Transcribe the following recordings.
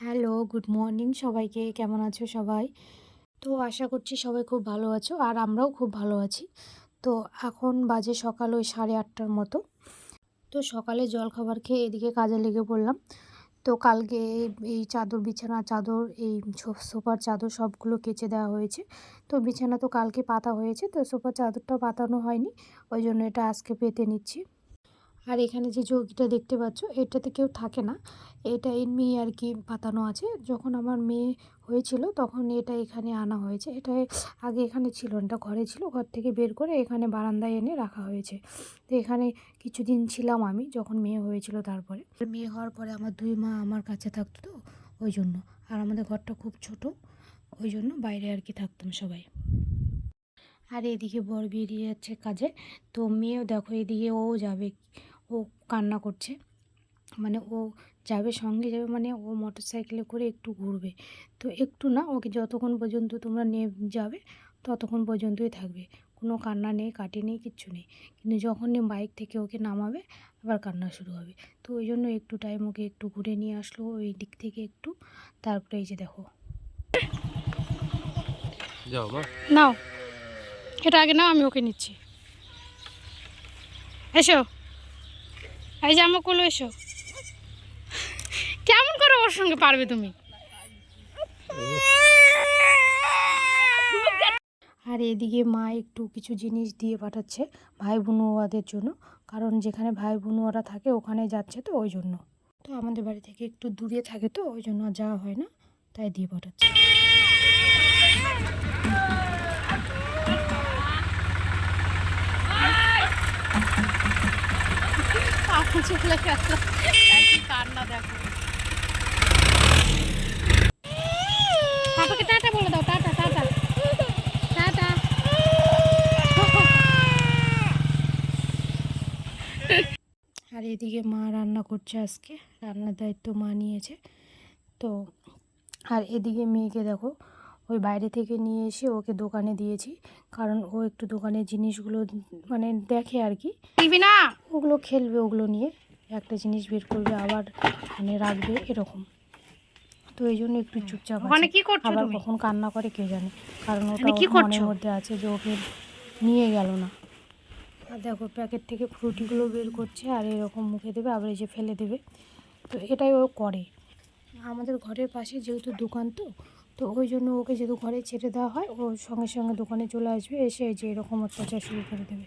Hello, good morning সবাইকে। কেমন আছো সবাই? তো আশা করছি সবাই খুব ভালো আছো আর আমরাও খুব ভালো আছি। তো এখন বাজে সকাল ওই 8:30টার মতো। তো সকালে জলখাবার খেয়ে এদিকে কাজে লেগে পড়লাম। তো কালকে এই চাদর, বিছানা চাদর, এই সোফার চাদর সবগুলো কেচে দেওয়া হয়েছে। তো বিছানা তো কালকে পাতা হয়েছে, তো সোফার চাদরটা পাতানো হয়নি, ওই জন্য এটা আজকে পেতে নিচ্ছি। আর এখানে যে চৌকিটা দেখতে পাচ্ছ এটাতে কেউ থাকে না, এটা এমনি আর কি পাতানো আছে। যখন আমার মেয়ে হয়েছিল তখন এটা এখানে আনা হয়েছে। এটা আগে এখানে ছিল না, এটা ঘরে ছিল, ঘর থেকে বের করে এখানে বারান্দায় এনে রাখা হয়েছে। তো এখানে কিছুদিন ছিলাম আমি যখন মেয়ে হয়েছিল। তারপরে মেয়ে হওয়ার পরে আমার দুই মা আমার কাছে থাকতো, তো ওই জন্য। আর আমাদের ঘরটা খুব ছোট, ওই জন্য বাইরে আর কি থাকতাম সবাই। আর এদিকে বর বেরিয়ে যাচ্ছে কাজে। তো মেয়েও দেখো এদিকে ও যাবে, ও কান্না করছে, মানে ও যাবে, সঙ্গে যাবে, মানে ও মোটর সাইকেলে করে একটু ঘুরবে। তো একটু না, ওকে যতক্ষণ পর্যন্ত তোমরা নিয়ে যাবে ততক্ষণ পর্যন্তই থাকবে, কোনো কান্না নেই, কাটি নেই, কিচ্ছু নেই। কিন্তু যখনই বাইক থেকে ওকে নামাবে আবার কান্না শুরু হবে। তো ওই জন্য একটু টাইম ওকে একটু ঘুরে নিয়ে আসলো ওই দিক থেকে একটু। তারপরে এই যে দেখো, যাও মা, নাও এটা আগে নাও, আমি ওকে নিচ্ছি। এসো, এই যে আমার কোলে এসো। কেমন করে ওর সঙ্গে পারবে তুমি? আর এদিকে মা একটু কিছু জিনিস দিয়ে পাঠাচ্ছে ভাই বোনুয়াদের জন্য, কারণ যেখানে ভাই বোনুয়ারা থাকে ওখানে যাচ্ছে, তো ওই জন্য। তো আমাদের বাড়ি থেকে একটু দূরে থাকে, তো ওই জন্য আর যাওয়া হয় না, তাই দিয়ে পাঠাচ্ছে। কান্না দেখো, পাপাকে টাটা বলে দাও, টাটা টাটা টাটা। আর এদিকে মা রান্না করছে, আজকে রান্নার দায়িত্ব মা নিয়েছে। তো আর এদিকে মেয়েকে দেখো, ওই বাইরে থেকে নিয়ে এসে ওকে দোকানে দিয়েছি, কারণ ও একটু দোকানের জিনিসগুলো মানে দেখে আর কি, খেলবি না, ওগুলো খেলবে, ওগুলো নিয়ে একটা জিনিস বের করবে আবার মানে রাখবে এরকম। তো এই জন্য একটু চুপচাপ আছে। আবার কখন কান্না করে কে জানে, কারণ ওটা ওর মনের মধ্যে আছে যে ওকে নিয়ে গেল না। আর দেখো প্যাকেট থেকে ফ্রুটিগুলো বের করছে আর এরকম মুখে দেবে, আবার এই যে ফেলে দেবে। তো এটাই ও করে। আমাদের ঘরের পাশে যেহেতু দোকান, তো তো ওই জন্য ওকে যেহেতু ঘরে ছেড়ে দেওয়া হয়, ও সঙ্গে সঙ্গে দোকানে চলে আসবে, এসে যে এরকম অত্যাচার শুরু করে দেবে।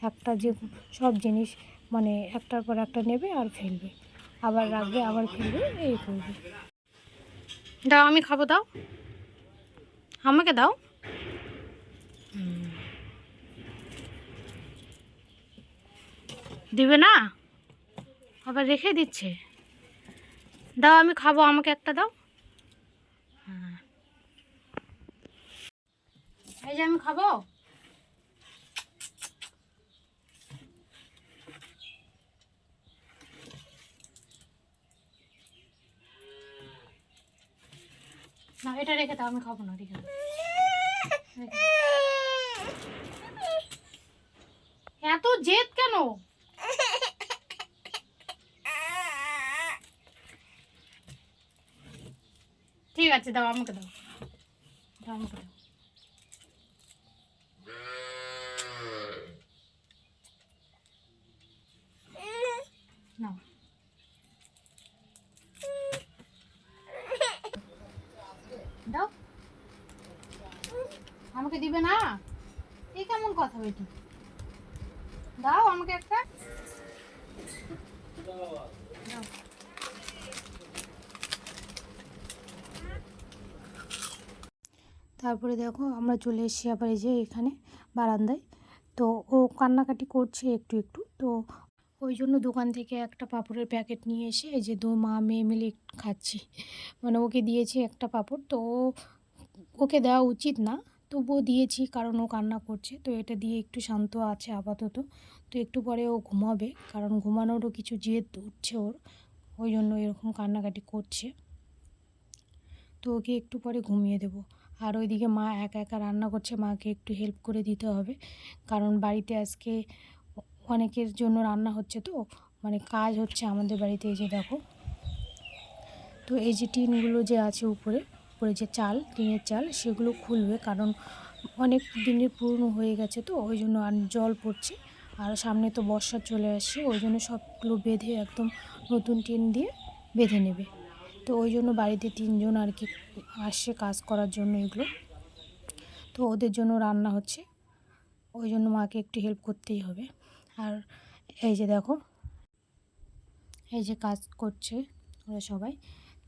একটা যে সব জিনিস মানে একটার পর একটা নেবে আর ফেলবে, আবার রাখবে, আবার ফেলবে, এই করবে। দাও আমি খাবো, দাও আমাকে দাও। দিবে না, আবার রেখে দিচ্ছে। দাও আমি খাবো, আমাকে একটা দাও। এই যে আমি খাবো। না এটা রেখে দাও, আমি খাবো না, রেখে দাও। এত জেদ কেন? ঠিক আছে, দাও আমাকে দাও, দাও আমাকে দাও। নাও। দাও, আমাকে দিবে না? এই কেমন কথা বেটি? দাও আমাকে একটা, দাও। তারপরে দেখো আমরা চলে এসেছি আবার এই যে এখানে বারান্দায়। তো ও কান্নাকাটি করছে একটু একটু, তো ওই জন্য দোকান থেকে একটা পাঁপড়ের প্যাকেট নিয়ে এসে এই যে দু মা মেয়ে মিলে খাচ্ছি। মানে ওকে দিয়েছি একটা পাঁপড়, তো ওকে দেওয়া উচিত না, তবুও দিয়েছি কারণ ও কান্না করছে, তো এটা দিয়ে একটু শান্ত আছে আপাতত। তো একটু পরে ও ঘুমাবে, কারণ ঘুমানোরও কিছু জেদ উঠছে ওর, ওই জন্য এরকম কান্নাকাটি করছে। তো ওকে একটু পরে ঘুমিয়ে দেবো। আর ওইদিকে মা একা একা রান্না করছে, মাকে একটু হেল্প করে দিতে হবে, কারণ বাড়িতে আজকে অনেকের জন্য রান্না হচ্ছে, তো মানে কাজ হচ্ছে আমাদের বাড়িতে। এই যে দেখো, তো এই যে টিনগুলো যে আছে উপরে উপরে যে চাল, টিনের চাল, সেগুলো খুলবে, কারণ অনেক দিনের পুরনো হয়ে গেছে, তো ওই জন্য আর জল পড়ছে। আর সামনে তো বর্ষা চলে আসছে, ওই জন্য সবগুলো বেঁধে একদম নতুন টিন দিয়ে বেঁধে নেবে। তো ওই জন্য বাড়িতে 3 জন আর কি আসছে কাজ করার জন্য এগুলো, তো ওদের জন্য রান্না হচ্ছে, ওই জন্য মাকে একটু হেল্প করতেই হবে। আর এই যে দেখো, এই যে কাজ করছে ওরা সবাই।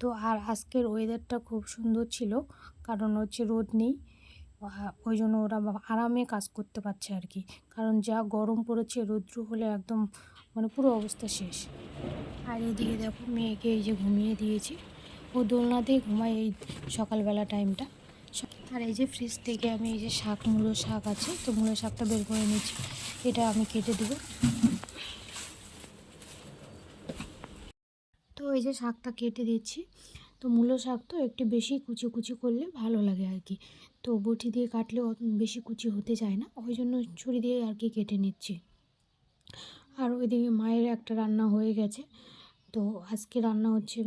তো আর আজকের ওয়েদারটা খুব সুন্দর ছিল, কারণ হচ্ছে রোদ নেই, ওই জন্য ওরা আরামে কাজ করতে পারছে আর কি। কারণ যা গরম পড়েছে, রৌদ্র হলে একদম মানে পুরো অবস্থা শেষ। আর এদিকে দেখো মেয়েকে এই যে ঘুমিয়ে দিয়েছি, ও দোলনাতেই ঘুমায় এই সকালবেলা টাইমটা। আর এই যে ফ্রিজ থেকে আমি এই যে মূলো শাক আছে, তো মূলো শাকটা বের করে নিচ্ছি, এটা আমি কেটে দেবো। তো এই যে শাকটা কেটে দিচ্ছি। তো মূলো শাক তো একটু বেশি কুচি কুচি করলে ভালো লাগে আর কি, তো বটি দিয়ে কাটলে বেশি কুচি হতে চায় না, ওই জন্য ছুরি দিয়ে আর কি কেটে নিচ্ছি। আর ওইদিকে মায়ের একটা রান্না হয়ে গেছে। তো আজকে রান্না হচ্ছে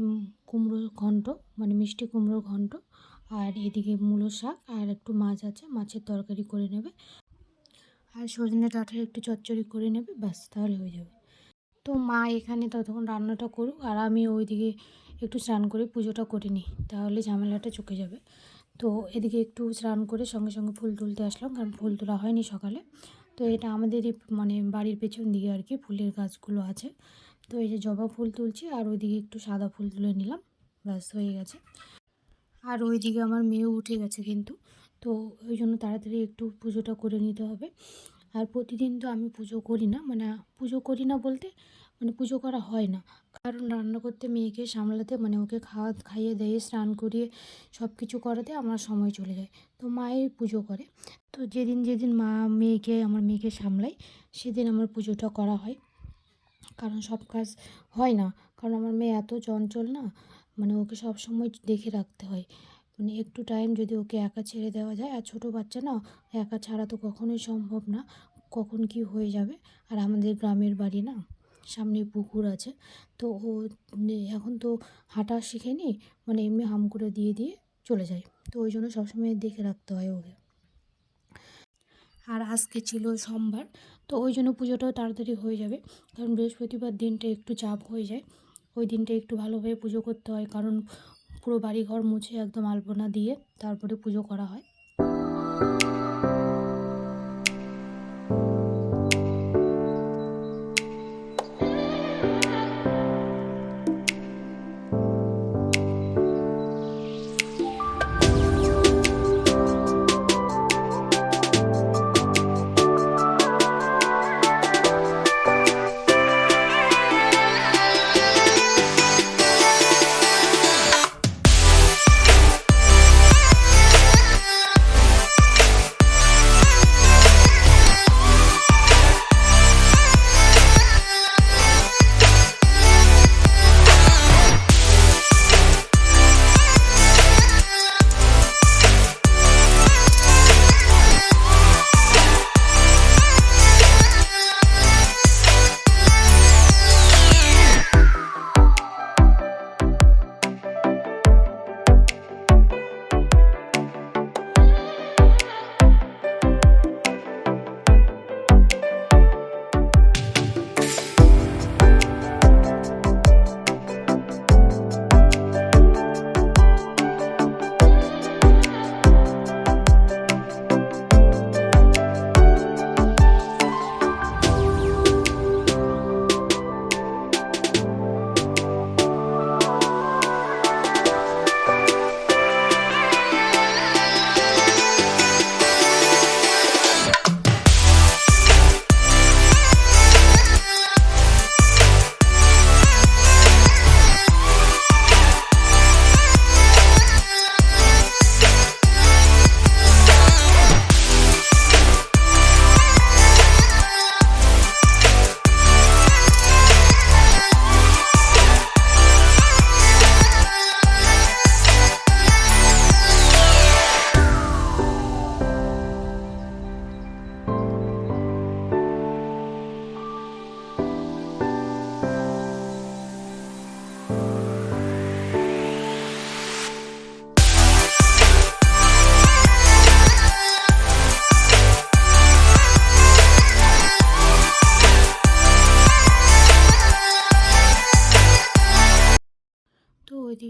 কুমড়োর ঘন্ট, মানে মিষ্টি কুমড়োর ঘন্ট। আর এদিকে মূলো শাক আর একটু মাছ আছে, মাছের তরকারি করে নেবে। আর সজনে ডাঁটার একটু চচ্চড়ি করে নেবে, ব্যাস তাহলে হয়ে যাবে। তো মা এখানে ততক্ষণ রান্নাটা করুক, আর আমি ওইদিকে একটু স্নান করে পুজোটা করে নিই, তাহলে ঝামেলাটা চুকে যাবে। তো এদিকে একটু স্নান করে সঙ্গে সঙ্গে ফুল তুলতে আসলাম, কারণ ফুল তোলা হয়নি সকালে। তো এটা আমাদেরই মানে বাড়ির পেছন দিকে আর কি ফুলের গাছগুলো আছে। তো এই যে জবা ফুল তুলছি, আর ওইদিকে একটু সাদা ফুল তুলে নিলাম, ব্যাস হয়ে গেছে। আর ওইদিকে আমার মেয়েও উঠে গেছে কিন্তু, তো ওই জন্য তাড়াতাড়ি একটু পুজোটা করে নিতে হবে। আর প্রতিদিন তো আমি পুজো করি না, মানে পুজো করি না বলতে মানে পুজো করা হয় না, কারণ রান্না করতে, মেয়েকে সামলাতে, মানে ওকে খাইয়ে দিয়ে স্নান করিয়ে সব কিছু করাতে আমার সময় চলে যায়। তো মায়ের পুজো করে, তো যেদিন যেদিন আমার মেয়েকে সামলাই, সেদিন আমার পুজোটা করা হয়। কারণ সব কাজ হয় না, কারণ আমার মেয়ে এত চঞ্চল না, মানে ওকে সব সময় দেখে রাখতে হয়। মানে একটু টাইম যদি ওকে একা ছেড়ে দেওয়া যায়, আর ছোটো বাচ্চা না, একা ছাড়া তো কখনোই সম্ভব না, কখন কি হয়ে যাবে। আর আমাদের গ্রামের বাড়ি না, সামনে পুকুর আছে, তো ও এখন তো হাঁটা শিখেনি, মানে এমনি হাম করে দিয়ে দিয়ে চলে যায়, তো ওই জন্য সবসময় দেখে রাখতে হয় ওকে। আর আজকে ছিল সোমবার, তো ওই জন্য পুজোটাও তাড়াতাড়ি হয়ে যাবে, কারণ বৃহস্পতিবার দিনটা একটু চাপ হয়ে যায়, ওই দিনটা একটু ভালোভাবে পুজো করতে হয়, কারণ পুরো বাড়িঘর মুছে একদম আলপনা দিয়ে তারপরে পুজো করা হয়।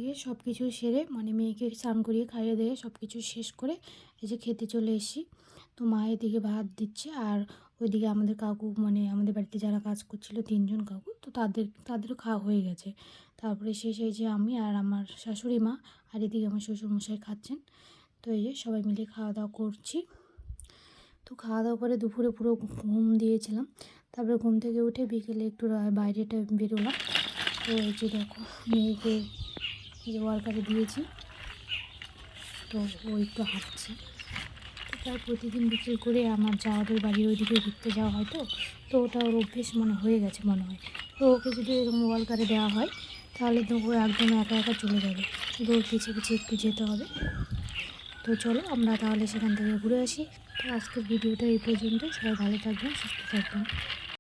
থেকে সব কিছু সেরে মানে মেয়েকে স্নান করিয়ে খাইয়ে দিয়ে সব কিছু শেষ করে এই যে খেতে চলে এসেছি। তো মা এদিকে ভাত দিচ্ছে আর ওইদিকে আমাদের কাকু মানে আমাদের বাড়িতে যারা কাজ করছিল 3জন কাকু, তো তাদেরও খাওয়া হয়ে গেছে। তারপরে শেষে এই যে আমি আর আমার শাশুড়ি মা আর এদিকে আমার শ্বশুরমশাই খাচ্ছেন। তো এই যে সবাই মিলে খাওয়া দাওয়া করছি। তো খাওয়া দাওয়া করে দুপুরে পুরো ঘুম দিয়েছিলাম। তারপরে ঘুম থেকে উঠে বিকেলে একটু বাইরেটা বেরোলাম। তো এই যে দেখো মেয়েকে এই যে ওয়ার্কারে দিয়েছি, তো ও একটু হাঁটছে। তো প্রায় প্রতিদিন বিকেল করে আমার যাওয়াদের বাড়ির ওইদিকে ঘুরতে যাওয়া হয়, তো ওটা ওর অভ্যেস মনে হয়ে গেছে মনে হয়। তো ওকে যদি এরকম ওয়ার্কারে দেওয়া হয় তাহলে তো ও একদম একা একা চলে যাবে, শুধু ওর পিছিয়ে পিছিয়ে একটু যেতে হবে। তো চলো আমরা তাহলে সেখান থেকে ঘুরে আসি। তো আজকের ভিডিওটা এই পর্যন্ত। সবাই ভালো থাকবেন, সুস্থ থাকবেন।